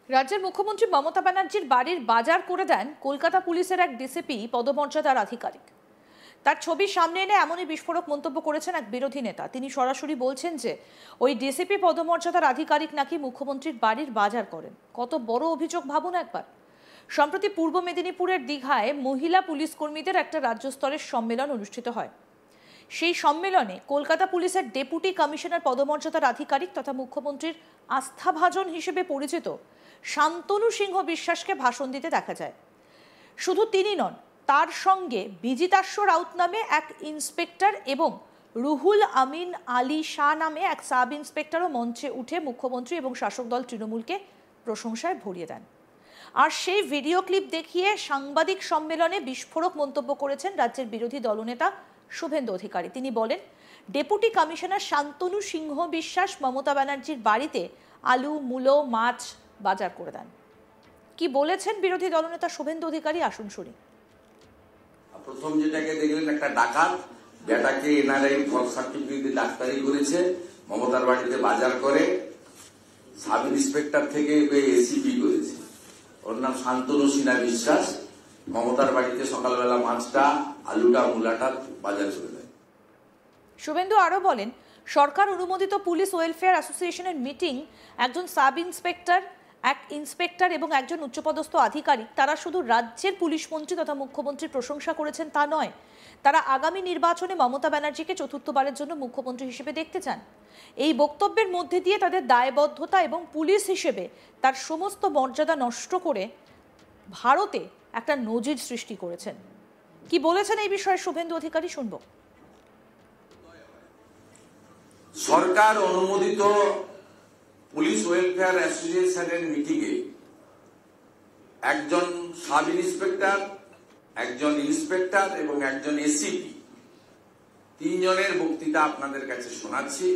রাজ্যের মুখ্যমন্ত্রী মমতা ব্যানার্জির বাড়ির বাজার করে দেন কলকাতা পুলিশের এক ডিসিপি পদমর্যাদার আধিকারিক। তার ছবি সামনে এনে এমনই বিস্ফোরক মন্তব্য করেছেন এক বিরোধী নেতা। তিনি সরাসরি বলছেন যে ওই ডিসিপি পদমর্যাদার আধিকারিক নাকি মুখ্যমন্ত্রীর বাড়ির বাজার করেন। কত বড় অভিযোগ ভাবুন একবার। সম্প্রতি পূর্ব মেদিনীপুরের দীঘায় মহিলা পুলিশ কর্মীদের একটা রাজ্য স্তরের সম্মেলন অনুষ্ঠিত হয়। সেই সম্মেলনে কলকাতা পুলিশের ডেপুটি কমিশনার পদমর্যাদার আধিকারিক তথা মুখ্যমন্ত্রীর আস্থাভাজন হিসেবে পরিচিত শান্তনু সিংহ বিশ্বাসকে ভাষণ দিতে দেখা যায়। শুধু তিনি নন, তার সঙ্গে বিজিতাশ্ব রাউত নামে এক ইন্সপেক্টর এবং রুহুল আমিন আলী শাহ নামে এক সাব ইন্সপেক্টরও মঞ্চে উঠে মুখ্যমন্ত্রী এবং শাসক দল তৃণমূলকে প্রশংসায় ভরিয়ে দেন। আর সেই ভিডিও ক্লিপ দেখিয়ে সাংবাদিক সম্মেলনে বিস্ফোরক মন্তব্য করেছেন রাজ্যের বিরোধী দলনেতা শুভেন্দু অধিকারী। তিনি বলেন, ডেপুটি কমিশনার শান্তনু সিংহ বিশ্বাস মমতা ব্যানার্জির বাড়িতে আলু, মূলো, মাছ বাজার করে দেন। কি বলেছেন বিরোধী দলনেতা শুভেন্দু অধিকারী, আসুন শুনি। প্রথম যেটাকে দেখলেন, একটা ডাকাত বেটাকে এনআরআই সার্টিফিকেট দিয়ে ডাক্তারি করেছে, মমতার বাড়িতে বাজার করে, সাব ইন্সপেক্টর থেকে এসিপি করেছে। ওর নাম শান্তনু সিনহা বিশ্বাস। মমতার বাড়িতে সকালবেলা মাছটা, আলুটা, মূলাটা বাজার করে দেয়। শুভেন্দু আরো বলেন, সরকার অনুমোদিত পুলিশ ওয়েলফেয়ার অ্যাসোসিয়েশনের মিটিং একজন সাব ইন্সপেক্টর, এক ইন্সপেক্টর এবং একজন উচ্চপদস্থ আধিকারিক, তারা শুধু রাজ্যের পুলিশ মন্ত্রী তথা মুখ্যমন্ত্রীর প্রশংসা করেছেন তা নয়, তারা আগামী নির্বাচনে মমতা ব্যানার্জিকে চতুর্থবারের জন্য মুখ্যমন্ত্রী হিসেবে দেখতে চান। এই বক্তব্যের মধ্যে দিয়ে তাদের দায়বদ্ধতা এবং পুলিশ হিসেবে তার সমস্ত মর্যাদা নষ্ট করে ভারতে একটা নজির সৃষ্টি করেছেন। কি বলেছেন এই বিষয়ে শুভেন্দু অধিকারী, শুনব। সরকার অনুমোদিত পুলিশ ওয়েলফেয়ার অ্যাসোসিয়েশনের মিটিংয়ে একজন সাব ইন্সপেক্টর, একজন ইন্সপেক্টর এবং একজন এসিপি, তিনজনের বক্তৃতা আপনাদের কাছে শোনাচ্ছি।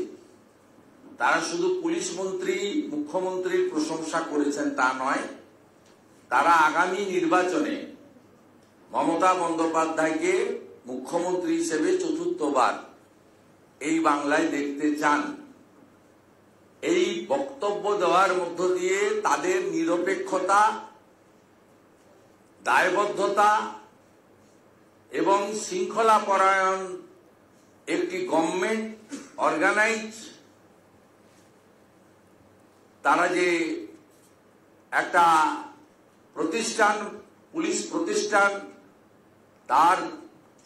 তারা শুধু পুলিশ মন্ত্রী, মুখ্যমন্ত্রীর প্রশংসা করেছেন তা নয়, তারা আগামী নির্বাচনে মমতা বন্দ্যোপাধ্যায়কে মুখ্যমন্ত্রী হিসেবে চতুর্থবার এই বাংলায় দেখতে চান। এই বক্তব্য দেওয়ার মধ্য দিয়ে তাদের নিরপেক্ষতা, দায়বদ্ধতা এবং শৃঙ্খলা পরায়ণ একটি গভর্নমেন্ট অর্গানাইজ, তারা যে একটা প্রতিষ্ঠান, পুলিশ প্রতিষ্ঠান, তার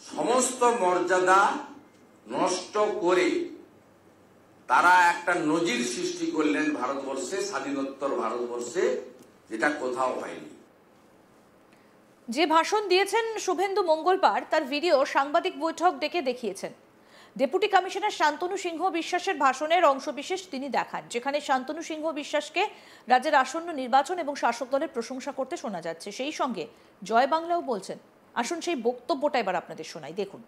সমস্ত মর্যাদা নষ্ট করে তারা একটা নজির সৃষ্টি করলেন ভারতবর্ষে, স্বাধীনোত্তর ভারতবর্ষে, যেটা কোথাও হয়নি। যে ভাষণ দিয়েছেন শুভেন্দু মঙ্গলবার, তার ভিডিও সাংবাদিক বৈঠক ডেকে দেখিয়েছেন। ডেপুটি কমিশনার শান্তনু সিংহ বিশ্বাসের ভাষণের অংশবিশেষ তিনি দেখান, যেখানে শান্তনু সিংহ বিশ্বাসকে রাজ্যের আসন্ন নির্বাচন এবং শাসক দলের প্রশংসা করতে শোনা যাচ্ছে। সেই সঙ্গে জয় বাংলাও বলছেন। আসুন সেই বক্তব্যটা এবার আপনাদের শোনাই, দেখুন।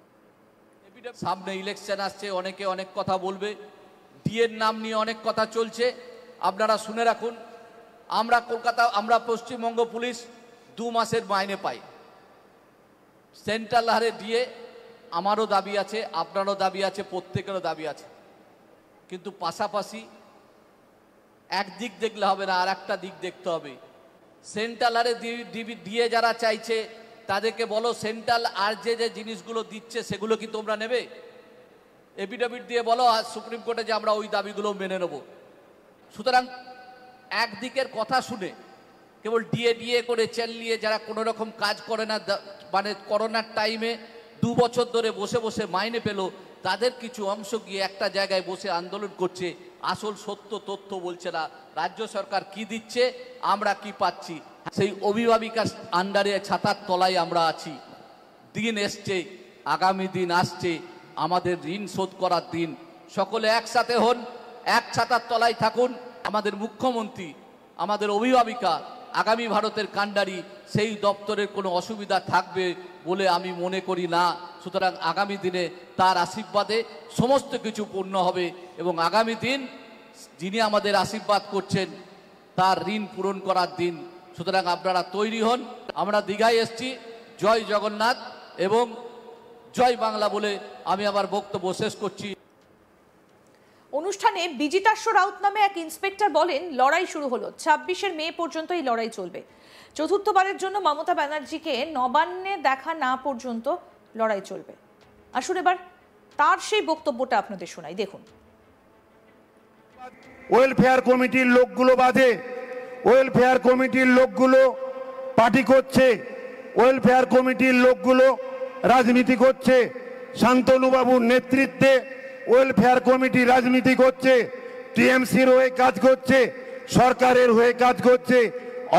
সামনে ইলেকশন আসছে, অনেকে অনেক কথা বলবে, ডিএর নাম নিয়ে অনেক কথা চলছে, আপনারা শুনে রাখুন। আমরা পশ্চিমবঙ্গ পুলিশ 2 মাসের মাইনে পাই। সেন্ট্রাল হারে ডিএ আমারও দাবি আছে, আপনারও দাবি আছে, প্রত্যেকেরও দাবি আছে। কিন্তু পাশাপাশি একদিক দেখলে হবে না, আর একটা দিক দেখতে হবে। সেন্ট্রাল হারে ডিএ যারা চাইছে তাদেরকে বলো, সেন্ট্রাল আর যে জিনিসগুলো দিচ্ছে সেগুলো কি তোমরা নেবে? এফিডেভিট দিয়ে বলো আর সুপ্রিম কোর্টে যে আমরা ওই দাবিগুলো মেনে নেব। সুতরাং একদিকের কথা শুনে কেবল ডিএ করে চেল্লিয়ে যারা কোনো রকম কাজ করে না, মানে করোনার টাইমে 2 বছর ধরে বসে বসে মাইনে পেল, তাদের কিছু অংশ গিয়ে একটা জায়গায় বসে আন্দোলন করছে, আসল সত্য তথ্য বলছে না। রাজ্য সরকার কি দিচ্ছে, আমরা কি পাচ্ছি, সেই অভিভাবিকার আন্ডারে ছাতার তলায় আমরা আছি। দিন এসছে, আগামী দিন আসছে, আমাদের ঋণ শোধ করার দিন। সকলে একসাথে হন, এক ছাতার তলায় থাকুন। আমাদের মুখ্যমন্ত্রী, আমাদের অভিভাবিকা, আগামী ভারতের কাণ্ডারি, সেই দপ্তরের কোনো অসুবিধা থাকবে বলে আমি মনে করি না। সুতরাং আগামী দিনে তার আশীর্বাদে সমস্ত কিছু পূর্ণ হবে এবং আগামী দিন যিনি আমাদের আশীর্বাদ করছেন তার ঋণ পূরণ করার দিন। সুতরাং আপনারা তৈরি হন। আমরা দীঘায় এসছি। জয় জগন্নাথ এবং জয় বাংলা বলে আমি আমার বক্তব্য শেষ করছি। অনুষ্ঠানে নবান্নে বিজিতাশ্ব রাউত নামে এক ইন্সপেক্টর বলেন, লড়াই শুরু হলো, 26 মে পর্যন্ত এই লড়াই চলবে। চতুর্থবারের জন্য মমতা ব্যানার্জিকে নবান্নে দেখা না পর্যন্ত লড়াই চলবে। আসুন এবার তার সেই বক্তব্যটা আপনাদের শোনাই, দেখুন। ওয়েলফেয়ার কমিটির লোকগুলো বাজে, ওয়েলফেয়ার কমিটির লোকগুলো পার্টি করছে, ওয়েলফেয়ার কমিটির লোকগুলো রাজনীতি করছে, শান্তনুবাবুর নেতৃত্বে ওয়েলফেয়ার কমিটি রাজনীতি করছে, টিএমসির হয়ে কাজ করছে, সরকারের হয়ে কাজ করছে।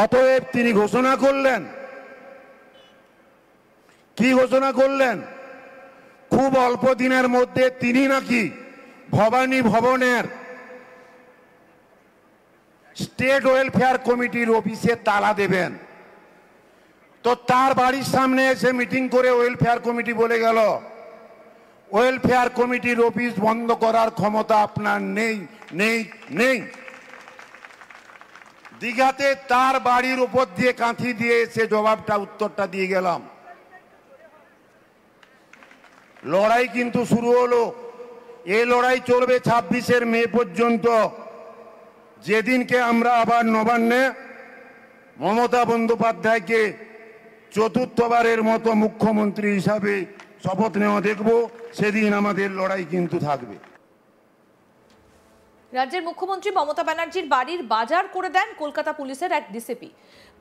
অতএব তিনি ঘোষণা করলেন, কি ঘোষণা করলেন? খুব অল্প দিনের মধ্যে তিনি নাকি ভবানী ভবনের স্টেট ওয়েলফেয়ার কমিটির অফিসে তালা দেবেন। তো তার বাড়ির সামনে এসে মিটিং করে ওয়েলফেয়ার কমিটি বলে গেল, ওয়েলফেয়ার কমিটির অফিস বন্ধ করার ক্ষমতা আপনার নেই নেই নেই। দীঘাতে তার বাড়ির উপর দিয়ে কাঁথি দিয়ে এসে জবাবটা উত্তরটা দিয়ে গেলাম। লড়াই কিন্তু শুরু হলো। এই লড়াই চলবে 26 মে পর্যন্ত, যেদিনকে আমরা আবার নবান্নে মমতা বন্দ্যোপাধ্যায়কে চতুর্থবারের মতো মুখ্যমন্ত্রী হিসাবে শপথ নেওয়া দেখব, সেদিন আমাদের লড়াই কিন্তু থাকবে। রাজ্যের মুখ্যমন্ত্রী মমতা ব্যানার্জির বাড়ির বাজার করে দেন কলকাতা পুলিশের এক ডিসিপি,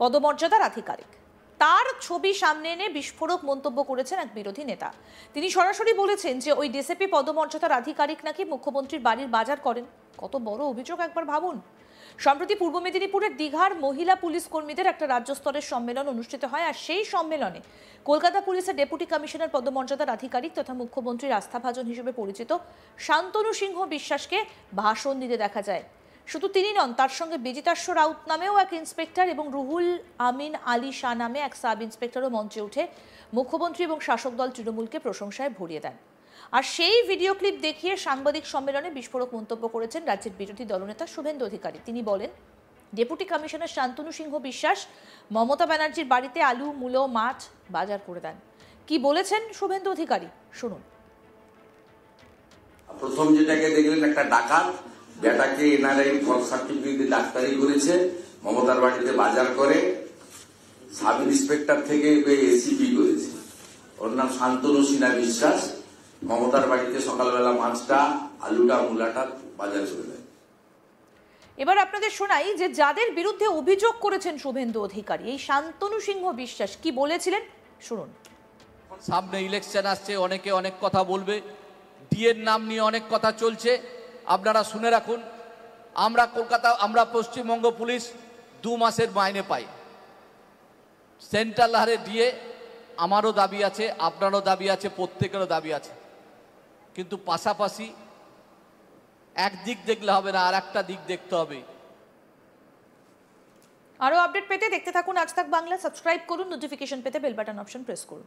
পদমর্যাদার আধিকারিক। তার ছবি সামনে এনে বিস্ফোরক মন্তব্য করেছেন এক বিরোধী নেতা। তিনি সরাসরি বলেছেন যে ওই ডিসিপি পদমর্যাদার আধিকারিক নাকি মুখ্যমন্ত্রীর বাড়ির বাজার করেন। কত বড় অভিযোগ একবার ভাবুন। সম্প্রতি পূর্ব মেদিনীপুরের দীঘার মহিলা পুলিশ কর্মীদের একটা রাজ্য স্তরের সম্মেলন অনুষ্ঠিত হয়, আর সেই সম্মেলনে কলকাতা পুলিশের ডেপুটি কমিশনার পদমর্যাদার আধিকারিক তথা মুখ্যমন্ত্রীর আস্থাভাজন হিসেবে পরিচিত শান্তনু সিংহ বিশ্বাসকে ভাষণ দিতে দেখা যায়। শুধু তিনি নন, তার সঙ্গে বিজিতাশ্ব রাউত নামেও এক ইন্সপেক্টর এবং রুহুল আমিন আলী শাহ নামে এক সাব ইন্সপেক্টরও মঞ্চে উঠে মুখ্যমন্ত্রী এবং শাসক দল তৃণমূলকে প্রশংসায় ভরিয়ে দেন। আর সেই ভিডিও ক্লিপ দেখিয়ে সাংবাদিক সম্মেলনে বিস্ফোরক মন্তব্য করেছেন রাজ্যের বিরোধী দলনেতা শুভেন্দু অধিকারী। তিনি বলেন, ডেপুটি কমিশনার শান্তনু সিংহ বিশ্বাস মমতা ব্যানার্জির বাড়িতে আলু, মূলো, মাছ বাজার করে দেন। কি বলেছেন শুভেন্দু অধিকারী, শুনুন। প্রথম যেটাকে দেখলেন, একটা ডাকাত বেটাকে এনআরআই ফল সার্টিফিকেট দিয়ে ডাক্তারি করেছে, মমতার বাড়িতে বাজার করে সাব ইন্সপেক্টর থেকে এসিপি করেছে। ওর নাম শান্তনু সিনহা বিশ্বাস। মমতার বাড়িতে সকালবেলা মাছটা, আলুটা, মূলাটা বাজার করে দেয়। এবার আপনাদের শোনাই যে যাদের বিরুদ্ধে অভিযোগ করেছেন শুভেন্দু অধিকারী, এই শান্তনু সিংহ বিশ্বাস কি বলেছিলেন, শুনুন। সামনে ইলেকশন আসছে, অনেকে অনেক কথা বলবে, ডিএর নাম নিয়ে অনেক কথা চলছে। আপনারা শুনে রাখুন, আমরা পশ্চিমবঙ্গ পুলিশ 2 মাসের মাইনে পাই। সেন্ট্রাল হারে ডিএ আমারও দাবি আছে, আপনারও দাবি আছে, প্রত্যেকেরও দাবি আছে। কিন্তু পাশাপাশি একদিক দেখলে হবে না, আর একটা দিক দেখতে হবে। আরো আপডেট পেতে দেখতে থাকুন আজ তাক বাংলা। সাবস্ক্রাইব করুন, নোটিফিকেশন পেতে বেল বাটন অপশন প্রেস করুন।